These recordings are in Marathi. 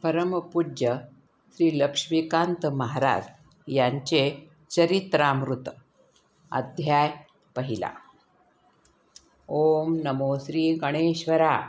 परमपूज्य श्री लक्ष्मीकांत महाराज यांचे चरित्रामृत. अध्याय पहिला. ओम नमो श्री गणेश्वरा.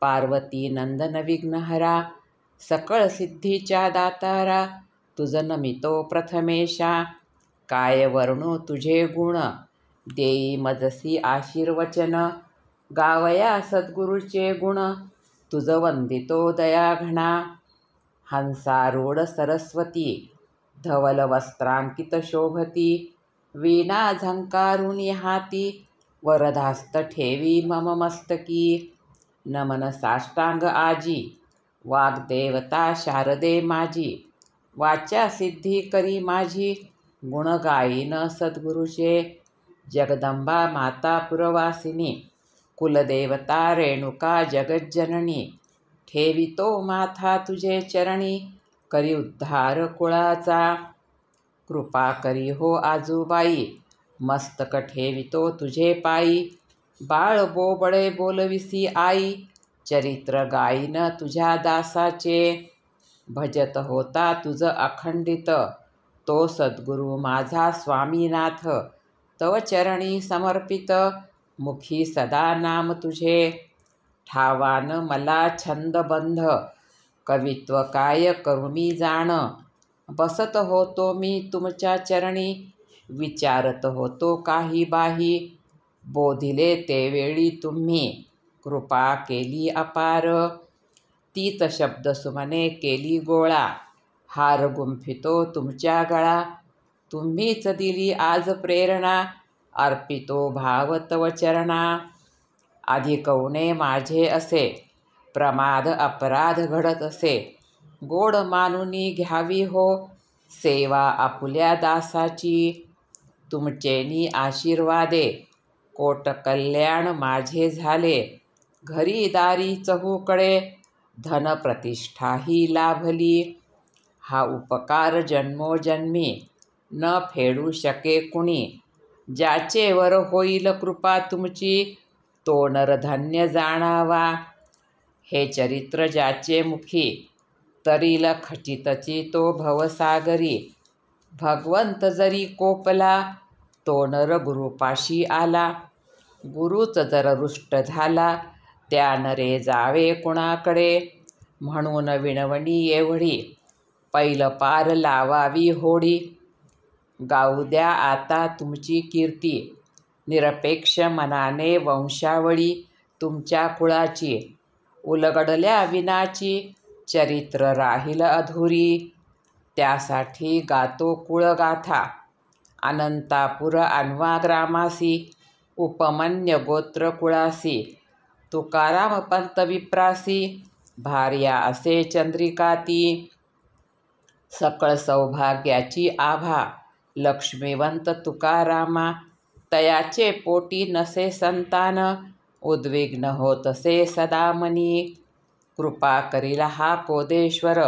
पार्वती नंदन विघ्नहरा, सकळ सिद्धीच्या दातारा. तुझ नमितो प्रथमेशा, काय वर्णू तुझे गुण. देई मजसी आशीर्वचन, गावया सद्गुरूचे गुण. तुझ वंदितो दयाघना, हंसारूढ सरस्वती. धवल वस्त्रांकित शोभती, वीणा झंकारुनी हाती. वरदास्त ठेवी मम मस्तकी, नमन साष्टांग आजी. वाग्देवता शारदे माझी, वाचा सिद्धी करी माझी. गुण गायीन सद्गुरूचे, जगदंबा माता पुरवासिनी. कुलदेवता रेणुका जगज्जननी, ठेवितो माथा तुझे चरणी. करी उद्धार कुळाचा, कृपा करी हो आजूबाई. मस्तक ठेवितो तुझे पायी, बाळ बोबडे बोलविसी आई. चरित्र गायीन तुझ्या दासाचे, भजत होता तुझ अखंडित. तो सद्गुरू माझा स्वामीनाथ, तव चरणी समर्पित. मुखी सदा नाम तुझे, ठावान मला छंदबंध. कवित्व काय करू मी जाण, बसत होतो मी तुमच्या चरणी. विचारत होतो काही बाही, बोधिले ते वेळी तुम्ही. कृपा केली अपार, तीच शब्द सुमने केली गोळा. हार गुंफितो तुमच्या गळा, तुम्हीच दिली आज प्रेरणा. अर्पितो भाव तव चरणा, अधिकवणे माझे असे. प्रमाद अपराध घडत असे, गोड मानुनी घ्यावी हो. सेवा आपुल्या दासाची, तुमचेनी आशीर्वादे. कोट कल्याण माझे झाले, घरी दारी चहूकडे. धन प्रतिष्ठाही लाभली, हा उपकार जन्मोजन्मी. न फेडू शके कुणी, ज्याचे वर होईल कृपा तुमची. तो नर धन्य जाणावा, हे चरित्र ज्याचे मुखी. तरील खचितची तो भवसागरी. भगवंत जरी कोपला, तो नर गुरुपाशी आला. गुरुच जर रुष्ट झाला, त्या नरे जावे कुणाकडे. म्हणून विणवणी एवढी, पैल पार लावावी होडी. गाऊ द्या आता तुमची कीर्ती, निरपेक्ष मनाने वंशावळी तुमच्या कुळाची. उलगडल्या विनाची, चरित्र राहील अधुरी. त्यासाठी गातो कुळगाथा, अनंतापुर अन्वा ग्रामासी. उपमन्य गोत्र कुळासी, तुकाराम पंत विप्रासी. भार्या असे चंद्रिका ती, सकळ सौभाग्याची आभा. लक्ष्मीवंत तुकारामा, तयाचे पोटी नसे संतान. उद्विग्न होतसे सदा मनी, कृपा करील हा कोदेश्वर.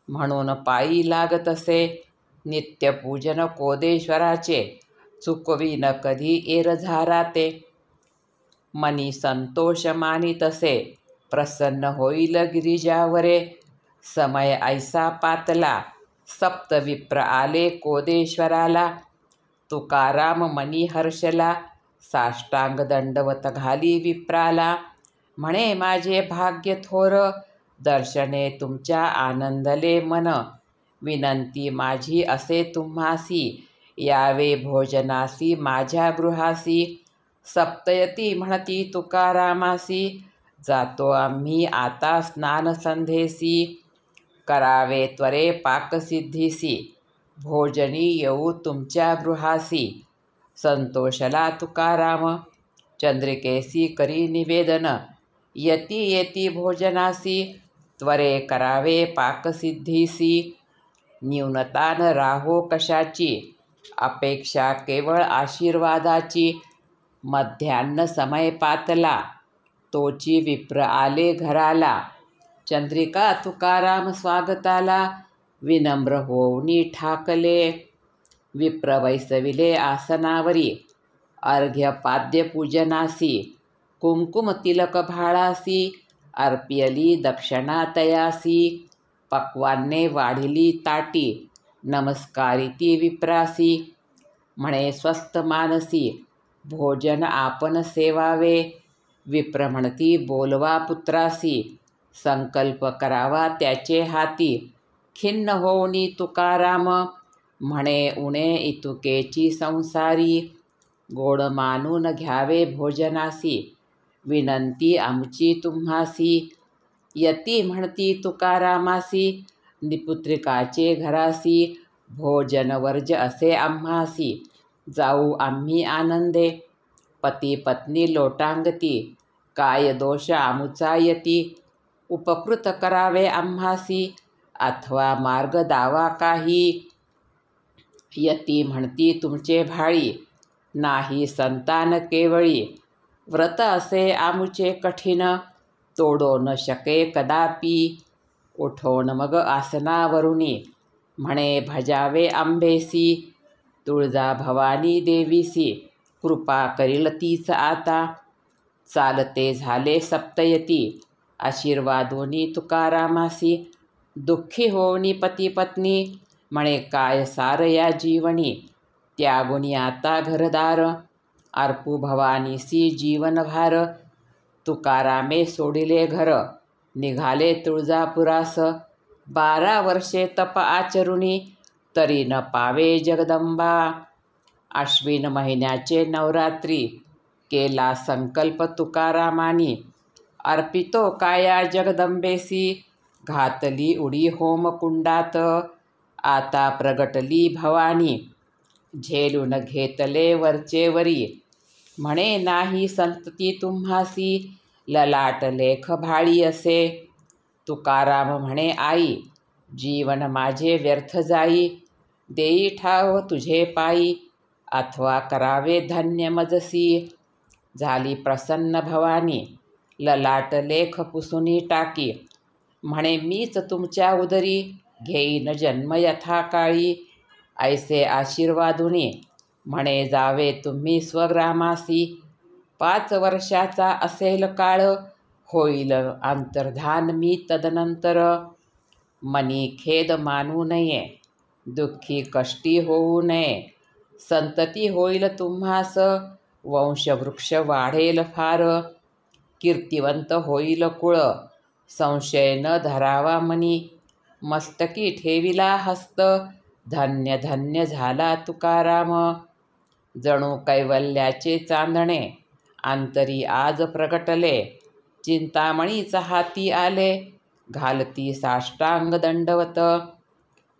म्हणून पायी लागतसे, नित्यपूजन कोदेश्वराचे. चुकवीन कधी एरझारा ते, मनी संतोष मानितसे. प्रसन्न होईल गिरिजावरे, समय ऐसा पातला. सप्त विप्र आले कोदेश्वराला, तुकाराम मनी हर्षला. साष्टांग दंडवत घाली विप्राला, म्हणे माझे भाग्य थोर. दर्शने तुमच्या आनंदले मन, विनंती माझी असे तुम्हासी. यावे भोजनासी माझ्या गृहासी. सप्तयती म्हणती तुकारामासी, जातो आम्ही आता स्नान संध्येसी. करावे त्वरे पाकसिद्धीसी, भोजनी येऊ तुमच्या गृहासी. संतोषला तुकाराम, चंद्रिकेसी करी निवेदन. यती येती भोजनासी, त्वरे करावे पाकसिद्धीसी. न्यूनता न राहो कशाची, अपेक्षा केवळ आशीर्वादाची. मध्यान्ह समय पातला, तोची विप्र आले घराला. चंद्रिका तुकाराम स्वागताला, विनम्र होऊनी ठाकले. विप्र वैसविले आसनावरी, अर्घ्य पाद्य पूजनासी. कुंकुम तिलक भाळासी, अर्पियली दक्षिणा तयासी. पक्वान्ने वाढिली ताटी, नमस्कारिती विप्रासी. म्हणे स्वस्थ मानसी, भोजन आपण सेवावे. विप्र म्हणती बोलवा पुत्रासी, संकल्प करावा त्याचे हाती. खिन्न होऊनी तुकाराम, म्हणे उणे इतुकेची संसारी. गोड मानून घ्यावे भोजनासी, विनंती आमची तुम्हासी. यती म्हणती तुकारामासी, निपुत्रिकाचे घरासी. भोजन वर्ज असे आम्हासी, जाऊ आम्ही आनंदे. पती पत्नी लोटांगती, काय दोष आमुचा यती. उपकृत करावे आम्हासी, अथवा मार्ग दावा काही. यती म्हणती तुमचे भाळी, नाही संतान केवळी. व्रत असे आमुचे कठीण, तोडो न शके कदापि. उठोन मग आसनावरुनी, म्हणे भजावे आंबेसी. तुळजा भवानी देवीसी, कृपा करील तीच आता. चालते झाले सप्तयती, आशीर्वादोनी तुकारामासी. दुःखी होऊनी पती पत्नी, म्हणे काय सार या जीवनी. त्यागुनी आता घरदार, अर्पू भवानीसी जीवनभार. तुकारामे सोडिले घर, निघाले तुळजापुरास. 12 वर्षे तप आचरुनी, तरी न पावे जगदंबा. आश्विन महिन्याचे नवरात्री, केला संकल्प तुकारामानी. अर्पितो काया जगदंबेसी, घातली उडी होमकुंडात. आता प्रगटली भवानी, झेलून घेतले वरचे वरी. म्हणे नाही संतती तुम्हासी, ललाट लेख भाळी असे. तुकाराम म्हणे आई, जीवन माझे व्यर्थ जाई. देई ठाव तुझे पायी, अथवा करावे धन्य मजसी. झाली प्रसन्न भवानी, ललाट लेख पुसुनी टाकी. म्हणे मीच तुमच्या उदरी, घेईन जन्म यथाकाळी. ऐसे आशीर्वादुनी, म्हणे जावे तुम्ही स्वग्रामासी. 5 वर्षाचा असेल काळ, होईल अंतर्धान मी तदनंतर. मनी खेद मानू नये, दुःखी कष्टी होऊ नये. संतती होईल तुम्हास, वंशवृक्ष वाढेल फार. कीर्तिवंत होईल कुळ, संशय न धरावा मनी. मस्तकी ठेविला हस्त, धन्य धन्य झाला तुकाराम. जणू कैवल्याचे चांदणे, अंतरी आज प्रगटले. चिंतामणीच हाती आले, घालती साष्टांग दंडवत.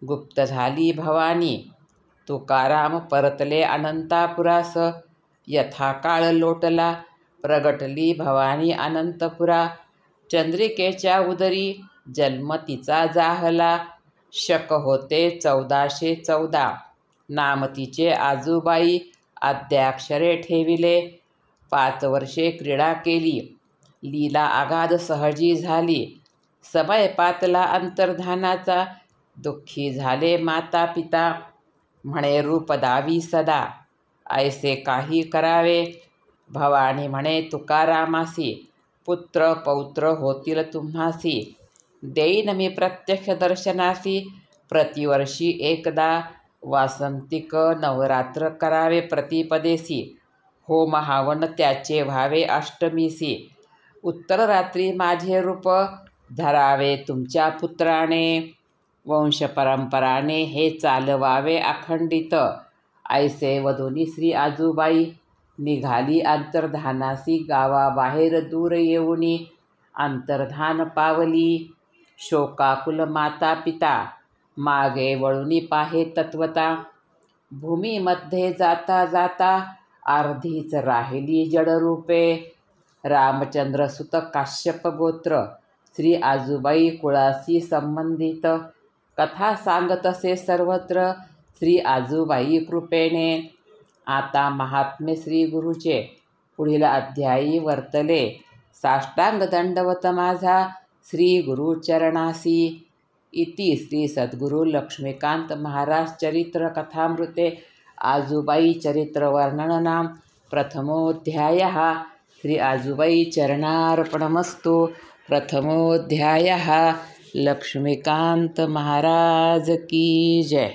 गुप्त झाली भवानी, तुकाराम परतले अनंतापुरास. यथाकाळ लोटला, प्रगटली भवानी अनंतपुरा. चंद्रिकेच्या उदरी, जन्म तिचा जाहला. शक होते 1414, नाम तिचे आजूबाई. आद्याक्षरे ठेविले, 5 वर्षे क्रीडा केली. लीला आगाध सहजी झाली, समय पातला अंतर्धानाचा. दुःखी झाले माता पिता, म्हणे रूप दावी सदा. ऐसे काही करावे, भवानी म्हणे तुकारामासी. पुत्र पौत्र होतील तुम्हासी, देईन मी प्रत्यक्ष दर्शनासी. प्रतिवर्षी एकदा, वासंतिक नवरात्र करावे प्रतिपदेसी. होम हवन त्याचे व्हावे अष्टमीसी. उत्तर रात्री माझे रूप, धरावे तुमच्या पुत्राने. वंशपरंपराने हे चालवावे अखंडित. ऐसे वधूनी श्री आजूबाई, निघाली अंतर्धानासी. गावाबाहेर दूर येऊनी, अंतर्धान पावली. शोकाकुल माता पिता, मागे वळूनी पाहे तत्वता. भूमीमध्ये जाता जाता, अर्धीच राहिली जडरूपे. रामचंद्र सुत काश्यप गोत्र, श्री आजूबाई कुळाशी संबंधित. कथा सांगतसे सर्वत्र, श्री आजूबाई कृपेने. आता महात्मे श्री गुरुचे, पुढील अध्यायी वर्तले. साष्टांग दंडवत माझा, श्री गुरुचरणासी. इति श्री सद्गुरु लक्ष्मीकांत महाराज चरित्र कथामृते आजूबाई चरित्र वर्णननाम प्रथमोऽध्यायः. श्री आजूबाई चरणार्पणमस्तु. प्रथमोऽध्यायः. लक्ष्मीकांत महाराज की जय.